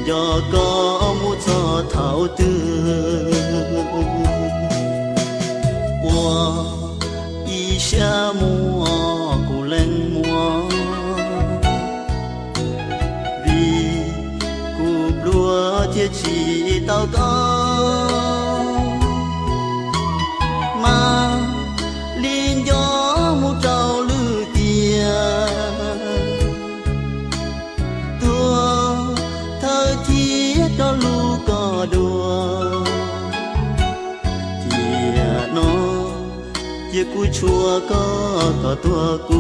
do có một gió thảo tư qua y xa mùa của lên mùa vì cụ lúa thiết chỉ tao có mà liên gió một trâu lư tia tua thơ thiết đó lu cò đùa tia nó chia cúi chùa có tua cu